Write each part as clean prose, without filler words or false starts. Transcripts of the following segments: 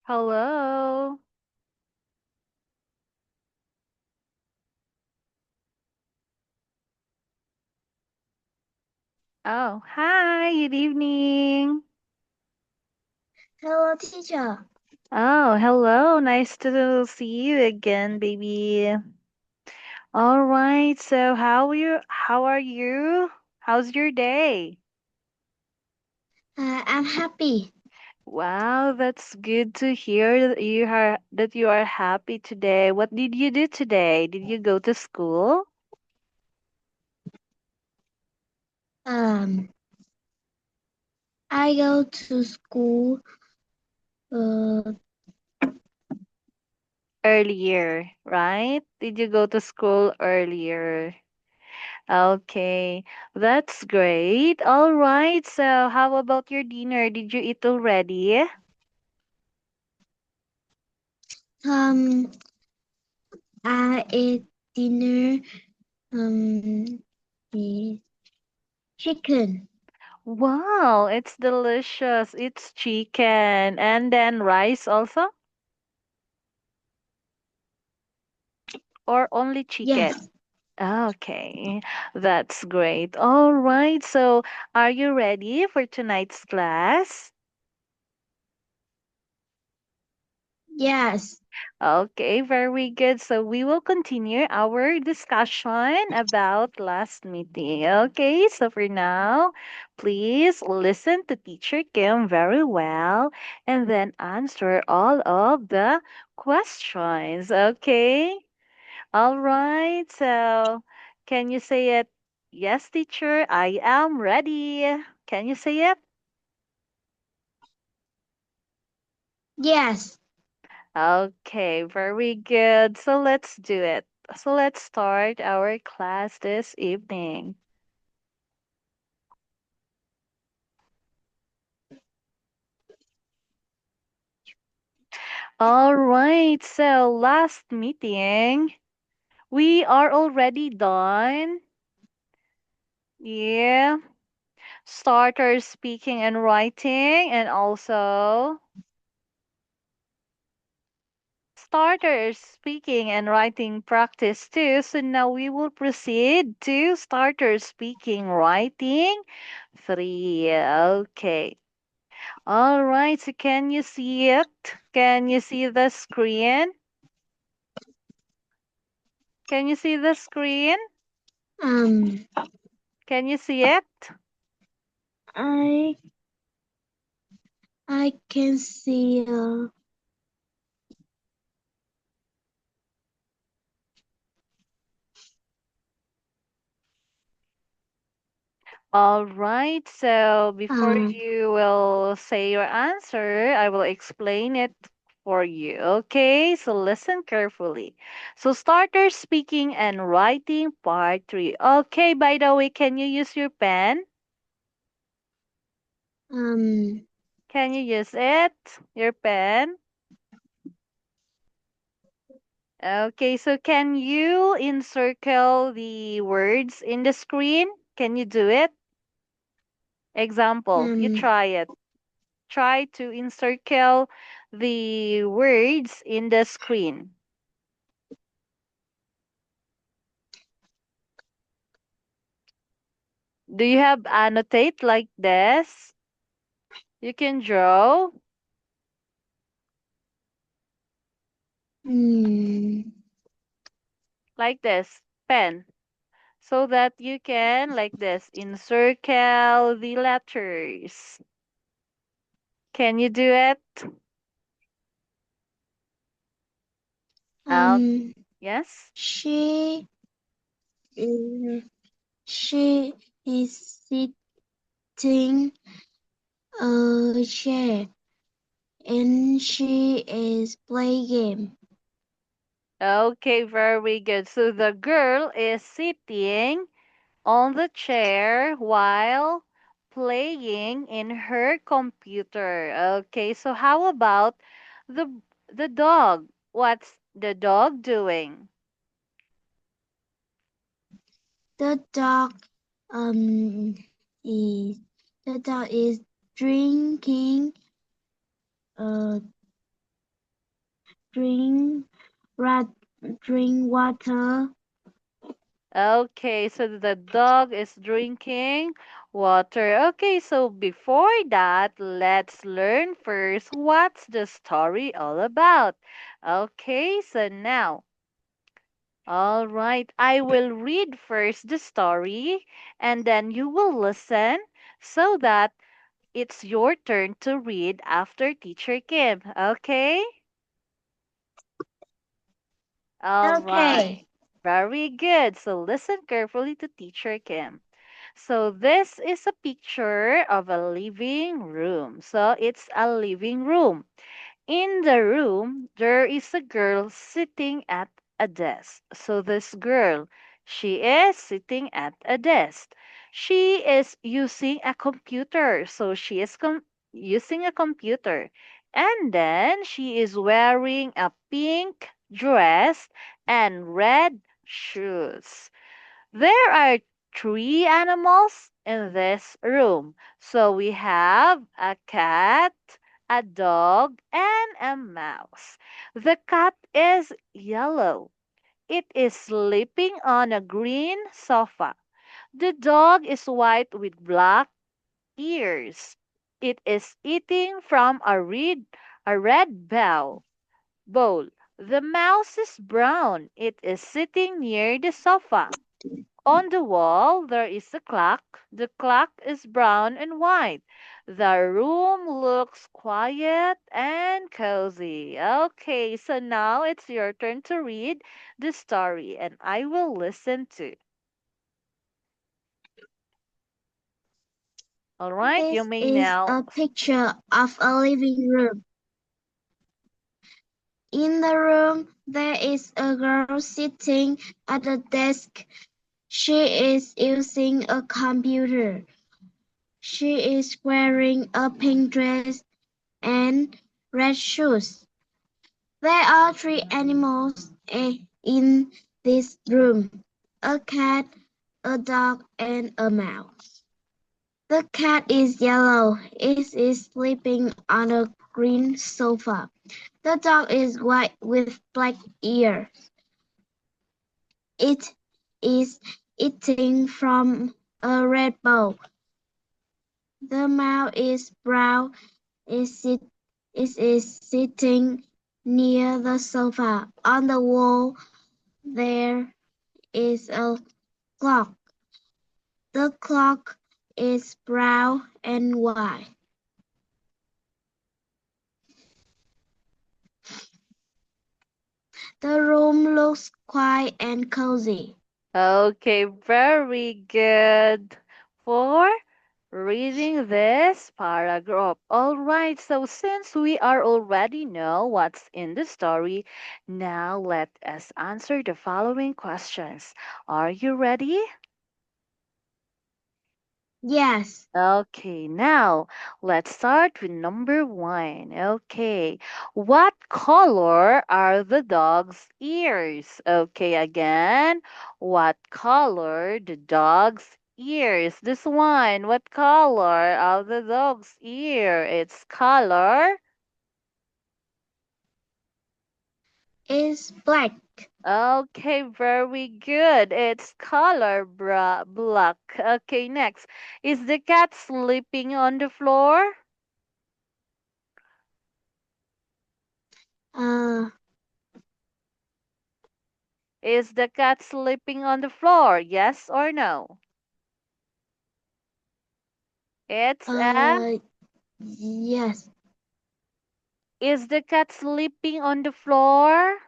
Hello. Oh, hi. Good evening. Hello, teacher. Oh, hello. Nice to see you again, baby. All right. So, How are you? How's your day? I'm happy. Wow, that's good to hear that you are happy today. What did you do today? Did you go to school? Um, I go to school. Uh, Earlier, right? Did you go to school earlier? Okay, that's great. All right, so how about your dinner? Did you eat already? um, I ate dinner. The chicken. Wow, it's delicious. It's chicken and then rice also, or only chicken? Yes, Okay, that's great. All right, so are you ready for tonight's class? yes, Okay, very good. So we will continue our discussion about last meeting. Okay, so for now, please listen to Teacher Kim very well and then answer all of the questions. Okay, all right. So can you say it? Yes, teacher, I am ready. Can you say it? yes. Okay, very good. So let's do it. So let's start our class this evening. All right, so last meeting, we are already done. Yeah, starter speaking and writing, and also starter speaking and writing practice too. So now we will proceed to starter speaking writing 3. Okay. All right, so can you see it? Can you see the screen? Can you see the screen? Um, Can you see it? I I can see. All right, so before Um, you will say your answer, I will explain it for you. Okay, so listen carefully. So, starter speaking and writing part 3. Okay, by the way, can you use your pen? um, Can you use it? Your pen? Okay, so can you encircle the words in the screen? Can you do it? Example, you um, try it. Try to encircle the words in the screen. Do you have annotate like this? You can draw mm, like this, pen, so that you can like this encircle the letters. Can you do it? Um, um. yes. She is. She is sitting a chair and she is playing game. Okay, very good. So the girl is sitting on the chair while playing in her computer. Okay, so how about the the dog? What's the dog doing? The dog um is the dog is drinking uh drink, rat, drink water. Okay, so the dog is drinking water. Okay, so before that, let's learn first what's the story all about. Okay, so now, all right, I will read first the story and then you will listen so that it's your turn to read after Teacher Kim. Okay? All Okay. right. Very good. So listen carefully to Teacher Kim. So this is a picture of a living room. So it's a living room. In the room, there is a girl sitting at a desk. So this girl, she is sitting at a desk. She is using a computer. So she is using a computer. And then she is wearing a pink dress and red shoes. There are three animals in this room. So we have a cat, a dog, and a mouse. The cat is yellow. It is sleeping on a green sofa. The dog is white with black ears. It is eating from a red bowl. The mouse is brown. It is sitting near the sofa. On the wall there is a clock. The clock is brown and white. The room looks quiet and cozy. Okay, so now it's your turn to read the story and I will listen to. All right, you This may is now. a picture of a living room. In the room, there is a girl sitting at a desk. She is using a computer. She is wearing a pink dress and red shoes. There are three animals in this room: a cat, a dog, and a mouse. The cat is yellow. It is sleeping on a green sofa. The dog is white with black ears. It is eating from a red bowl. The mouse is brown. It is sitting near the sofa. On the wall there is a clock. The clock is brown and white. The room looks quiet and cozy. Okay, very good for reading this paragraph. All right, so since we are already know what's in the story, now let us answer the following questions. Are you ready? Yes, Okay, now let's start with number one. Okay, what color are the dog's ears? Okay, again, what color the dog's ears? This one, what color of the dog's ear? It's color. it's black. Okay, very good. It's color black. Okay, next. Is the cat sleeping on the floor? Uh, Is the cat sleeping on the floor? Yes or no? It's a. uh, yes. Is the cat sleeping on the floor?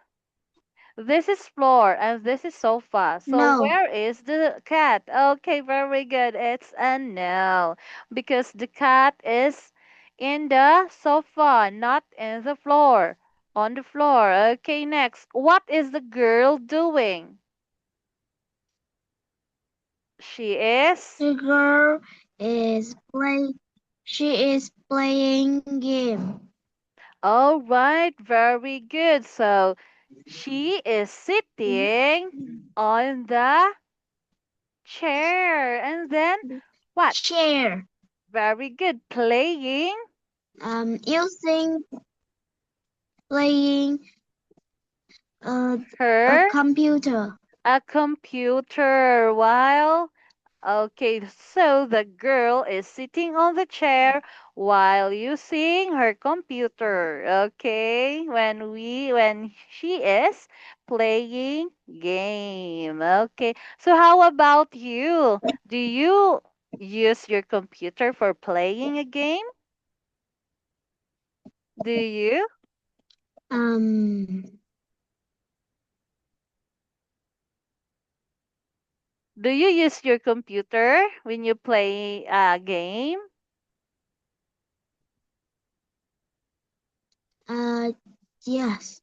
This is floor and this is sofa. So No, where is the cat? Okay, very good. It's a no. Because the cat is in the sofa, not in the floor. On the floor. Okay, next. What is the girl doing? She is. the girl is play. She is playing game. All right, very good. So she is sitting on the chair. And then what? Chair. Very good. Playing. Using playing. A a Her computer. a computer while okay, so the girl is sitting on the chair while using her computer. Okay, when she is playing game. Okay. So how about you? Do you use your computer for playing a game? Do you? Um. Do you use your computer when you play a game? Uh. Yes.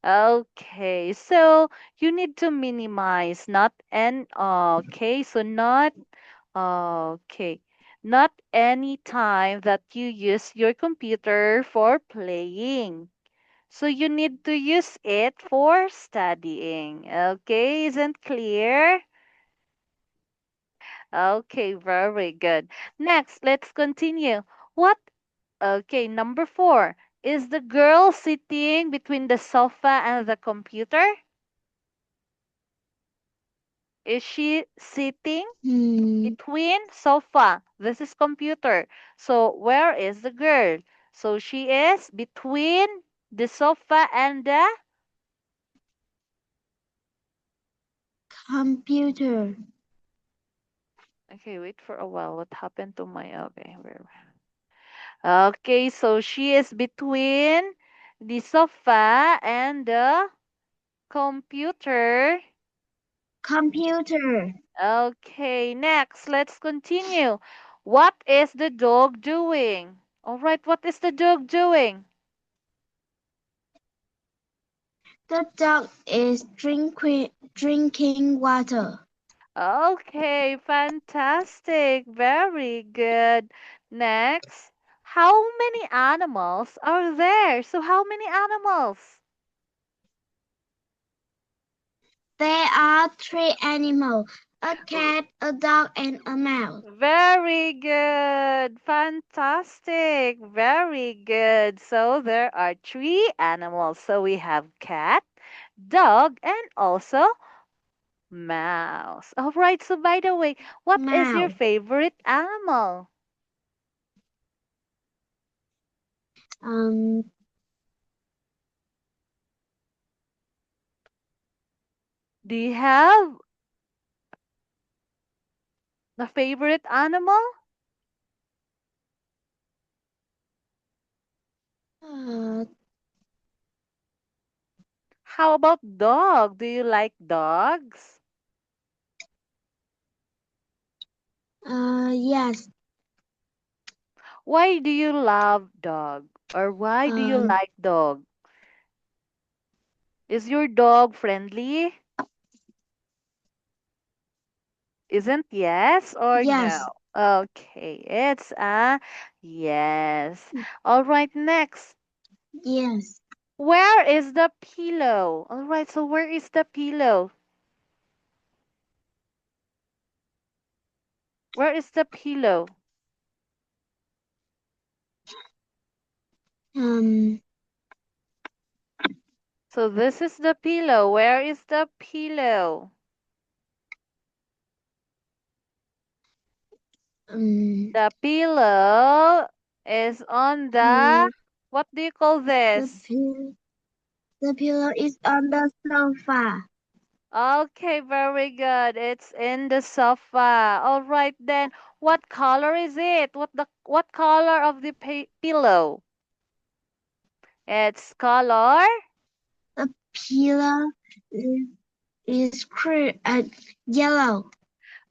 Okay, so you need to minimize, not and okay, so not okay, not any time that you use your computer for playing. So you need to use it for studying. Okay, isn't clear? Okay, very good. Next, let's continue. What? Okay, number four. Is the girl sitting between the sofa and the computer? Is she sitting Hmm. between sofa? This is computer. So where is the girl? So she is between the sofa and the Computer. okay, wait for a while. What happened to my okay? Okay, so she is between the sofa and the computer. Computer. Okay, next, let's continue. What is the dog doing? All right, what is the dog doing? The dog is drinking water. Okay, fantastic. Very good. Next, how many animals are there? So, how many animals? There are three animals, a cat, a dog, and a mouse. Very good. Fantastic. Very good. So, there are three animals. So, we have cat, dog, and also mouse. All right. So, by the way, what is your Mouse. favorite animal? Um, Do you have a favorite animal? uh, How about dog? Do you like dogs? yes. Why do you love dog? Or why do you Um, like dog? Is your dog friendly? Isn't yes or no? yes. Okay, it's a yes. All right, next. Yes. Where is the pillow? All right, so where is the pillow? Where is the pillow? Um, So this is the pillow. Where is the pillow? um, The pillow is on the pillow. what do you call The this? pillow. The pillow is on the sofa. Okay, very good. It's in the sofa. All right then. What color is it? What color of the pillow? It's color. The pillow is, yellow.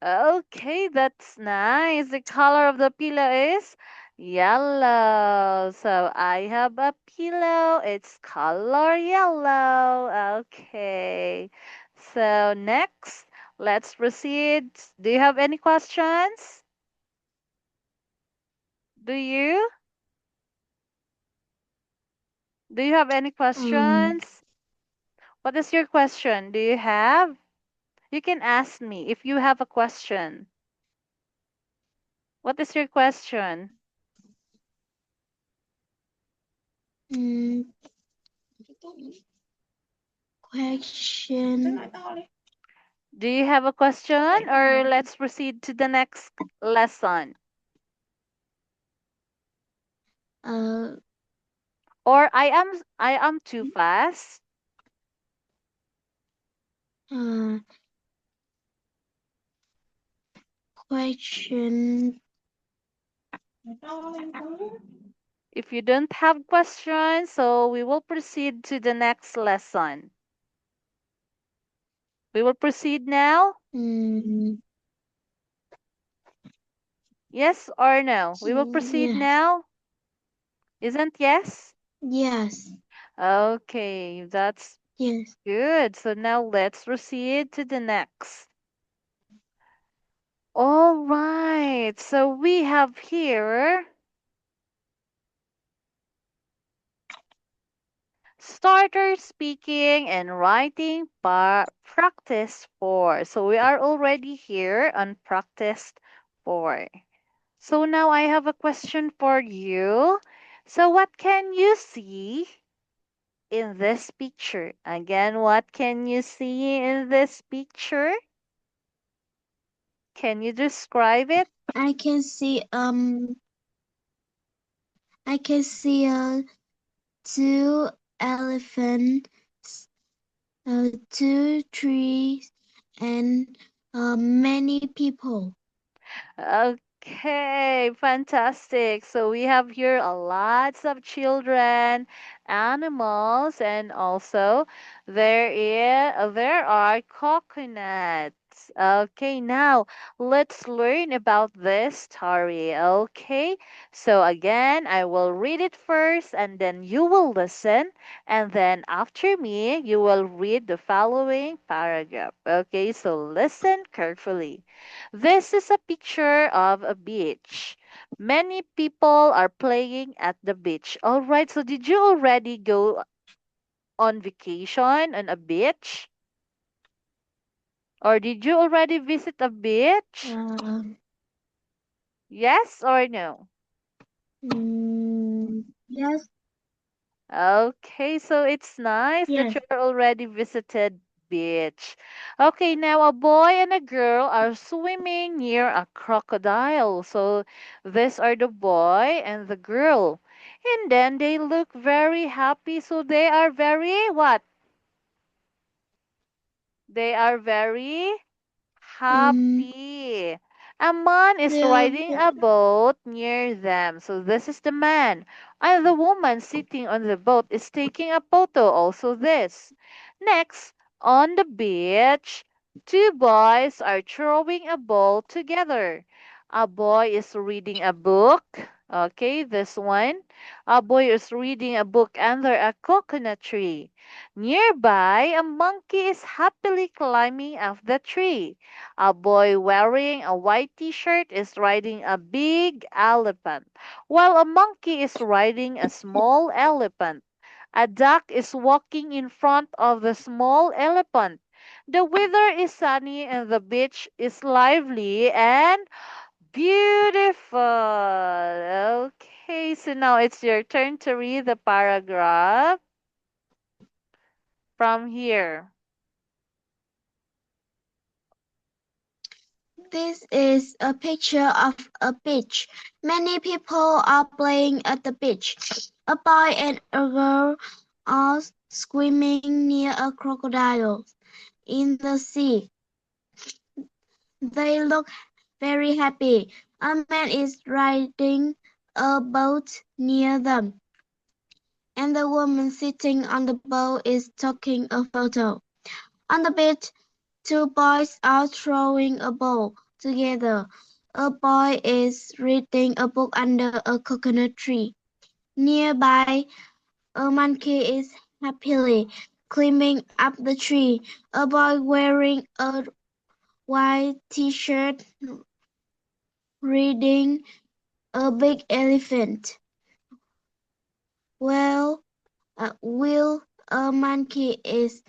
Okay, that's nice. The color of the pillow is yellow. So I have a pillow. It's color yellow. Okay. So next, let's proceed. Do you have any questions? Do you? Do you have any Um, questions? What is your question? Do you have? You can ask me if you have a question. What is your question? mm, Question. Do you have a question or let's proceed to the next lesson? Uh, Or I am too fast? uh, question. If you don't have questions, so we will proceed to the next lesson. We will proceed now? Mm, Yes or no? We will proceed yes. now? Isn't yes? Yes. Okay, that's Yes. good. So now let's proceed to the next. All right. So we have here starter speaking and writing practice 4. So we are already here on practice 4. So now I have a question for you. So what can you see in this picture? Again, what can you see in this picture? Can you describe it? I can see I can see two elephants, two trees, and many people. Okay, fantastic. So we have here a lots of children, animals, and also there are coconuts. Okay, now let's learn about this story. Okay, so again, I will read it first, and then you will listen, and then after me, you will read the following paragraph. Okay, so listen carefully. This is a picture of a beach. Many people are playing at the beach. All right, so did you already go on vacation on a beach? Or did you already visit a beach? Uh, Yes or no? yes, Okay, so it's nice that yes. you already visited beach. Okay, now a boy and a girl are swimming near a crocodile. So these are the boy and the girl. And then they look very happy. So they are very what? They are very Um, happy. A man is they are, riding a boat near them. So this is the man. And the woman sitting on the boat is taking a photo. Also this. Next, on the beach, two boys are throwing a ball together. A boy is reading a book. Okay, this one. A boy is reading a book under a coconut tree. Nearby, a monkey is happily climbing up the tree. A boy wearing a white t-shirt is riding a big elephant, while a monkey is riding a small elephant. A duck is walking in front of the small elephant. The weather is sunny and the beach is lively and beautiful. Okay, so now it's your turn to read the paragraph from here. This is a picture of a beach. Many people are playing at the beach. A boy and a girl are swimming near a crocodile in the sea. They look very happy. A man is riding a boat near them, and the woman sitting on the boat is taking a photo. On the beach, two boys are throwing a ball together. A boy is reading a book under a coconut tree. Nearby, a monkey is happily climbing up the tree. A boy wearing a white t-shirt reading a big elephant. Well, Will a monkey is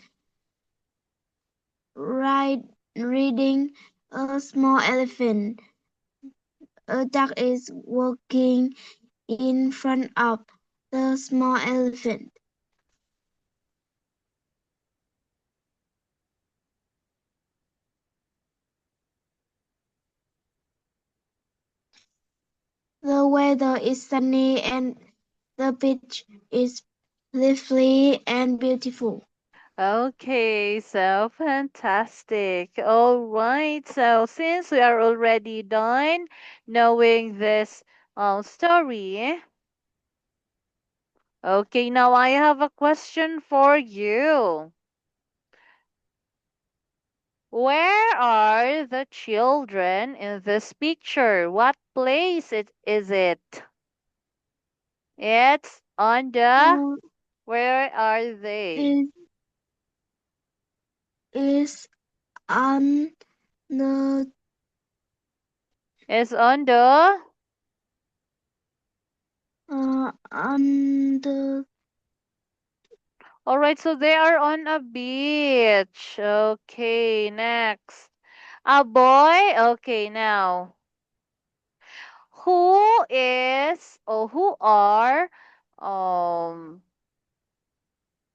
reading a small elephant. A duck is walking in front of the small elephant. The weather is sunny and the beach is lively and beautiful. Okay, so fantastic. All right. So since we are already done knowing this story, okay, now I have a question for you. Where are the children in this picture? What place is it? It's on the, Uh, where are they? it is on the It's on the, on the all right, so they are on a beach. Okay, next. A boy. Okay, now. Who is or who are um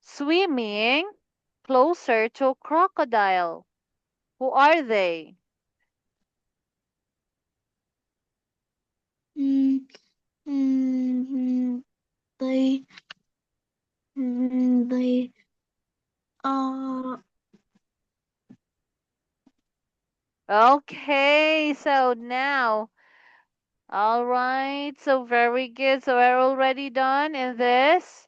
swimming closer to a crocodile? Who are they? mm, mm, they they are Okay, so now, all right, so very good. So we're already done in this.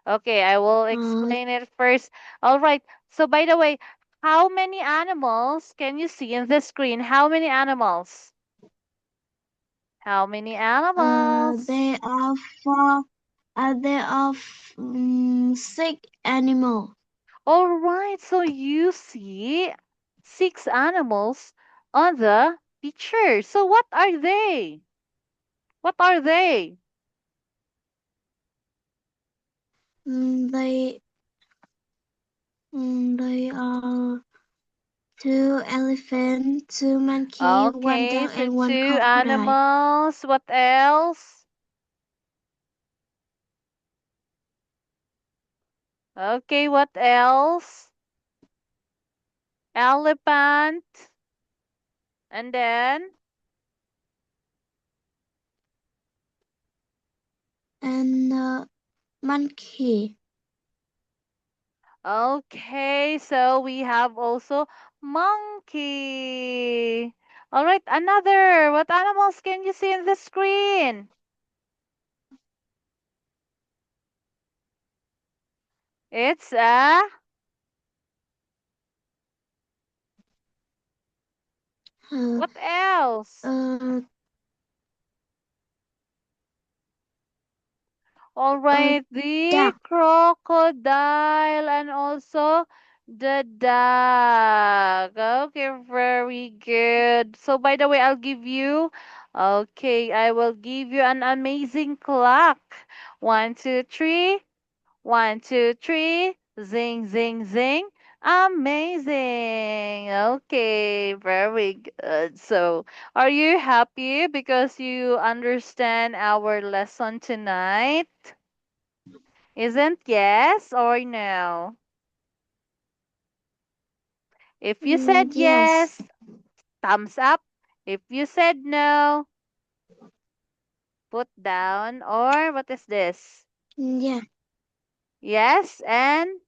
Okay, I will uh, explain it first. All right, so by the way, how many animals can you see in the screen? How many animals? How many animals? they are four there are six animals. All right, so you see six animals on the picture. So what are they? What are they? They they are two elephants, two monkey, one Okay, dog, so and one two crocodile. animals. What else? Okay, what else? Elephant. And then, And monkey. okay, so we have also monkey. All right, another. What animals can you see in the screen? It's a, Uh, what else? uh, All a right, the duck. crocodile and also the duck. Okay, very good. So by the way, I'll give you, okay, I will give you an amazing clock. One, two, three. One, two, three. Zing, zing, zing. Amazing. Okay, very good. So, are you happy because you understand our lesson tonight? Isn't yes or no? If you said Yes. yes, thumbs up. If you said no, put down. Or what is this? Yeah. Yes and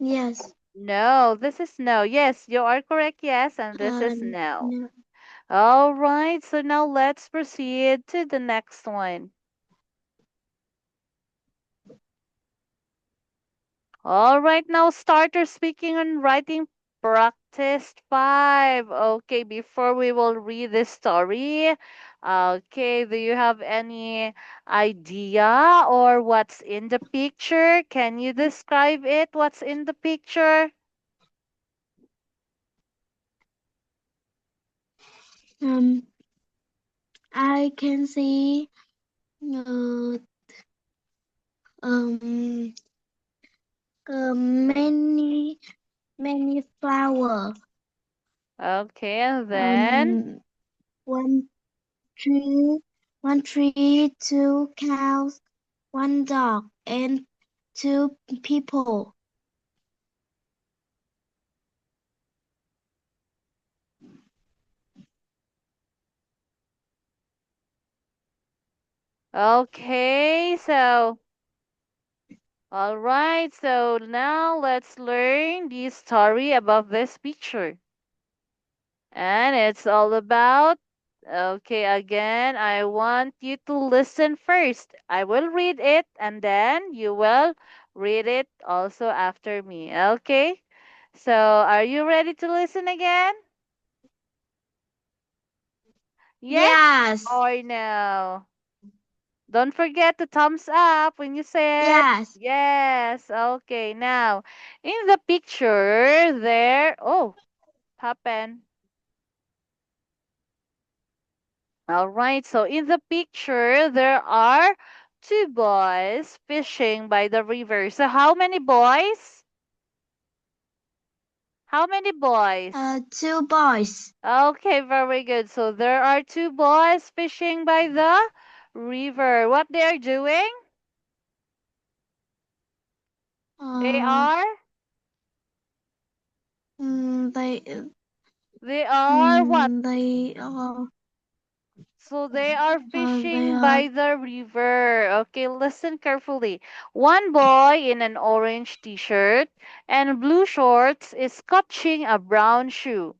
Yes. no. This is no. Yes, you are correct. Yes, and this is no. No. All right, so now let's proceed to the next one. All right, now starter speaking and writing practice 5. Okay, before we will read this story, okay, do you have any idea or what's in the picture? Can you describe it? What's in the picture? Um, I can see uh, um, many flower. Okay, and then Um, one tree, one tree, two cows, one dog, and two people. Okay, so all right, so now let's learn the story about this picture. And it's all about, okay, again, I want you to listen first. I will read it and then you will read it also after me. Okay? So, are you ready to listen again? Yes Yes. or no? Don't forget to thumbs up when you said Yes. yes. Okay, now in the picture there, oh, happened. All right, so in the picture, there are two boys fishing by the river. So, how many boys? How many boys? Two boys. Okay, very good. So, there are two boys fishing by the river. What they are doing? They Uh, are? mm, they, They are what? they, So they are they fishing are. by the river. Okay, listen carefully. One boy in an orange t-shirt and blue shorts is catching a brown shoe.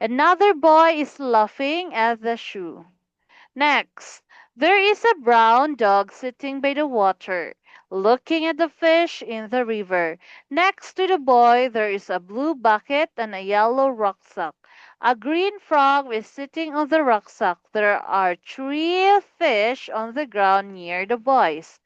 Another boy is laughing at the shoe. Next, there is a brown dog sitting by the water, looking at the fish in the river. Next to the boy, there is a blue bucket and a yellow rucksack. A green frog is sitting on the rucksack. There are three fish on the ground near the boys.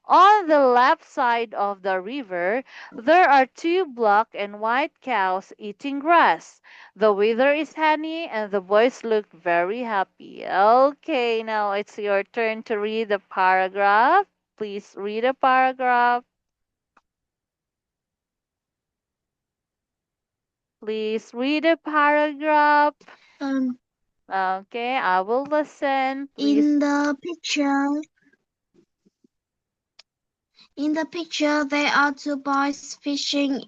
On the left side of the river, there are two black and white cows eating grass. The weather is sunny and the boys look very happy. Okay, now it's your turn to read the paragraph. Please read a paragraph. Please read a paragraph. Um, Okay, I will listen. Please. in the picture, there are two boys fishing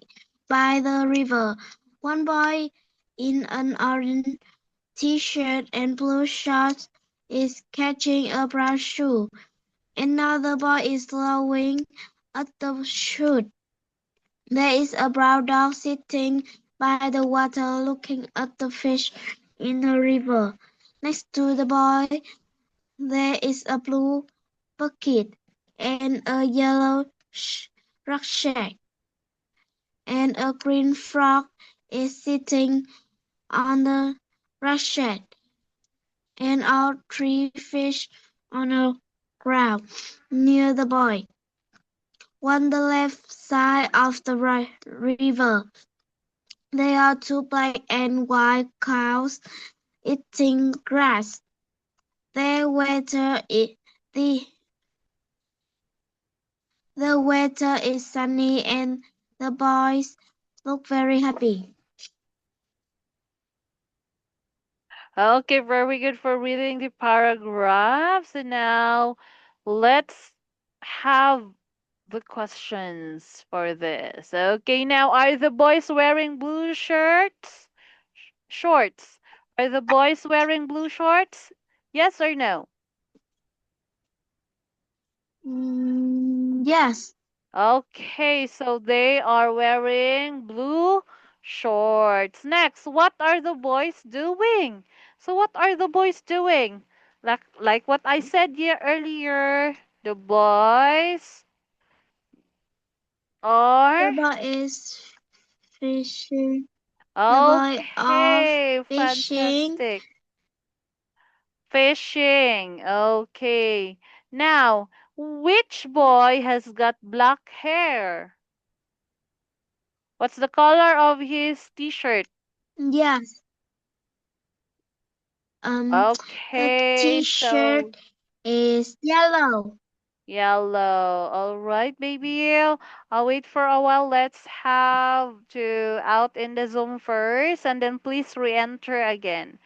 by the river. One boy in an orange t-shirt and blue shorts is catching a brown shoe. Another boy is rowing at the shoot. There is a brown dog sitting by the water looking at the fish in the river. Next to the boy, there is a blue bucket and a yellow rucksack, and a green frog is sitting on the rucksack, and are three fish on the ground near the boy. On the left side of the river, there are two black and white cows eating grass. The weather is the the weather is sunny and the boys look very happy. Okay, very good for reading the paragraphs. And now let's have the questions for this. Okay, now are the boys wearing blue shirts? Shorts. Are the boys wearing blue shorts? Yes or no? Yes. Okay, so they are wearing blue shorts. Next, what are the boys doing? So what are the boys doing? Like what I said here earlier, the boys are The boy is fishing. The boy are okay, fishing. fantastic. Fishing. Okay. Now, which boy has got black hair? What's the color of his t-shirt? Yes. Um, the Okay, t-shirt so is yellow. yellow. All right, baby. I'll wait for a while. Let's have to out in the Zoom first and then please re-enter again.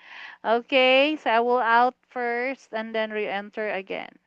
Okay, so I will out first and then re-enter again.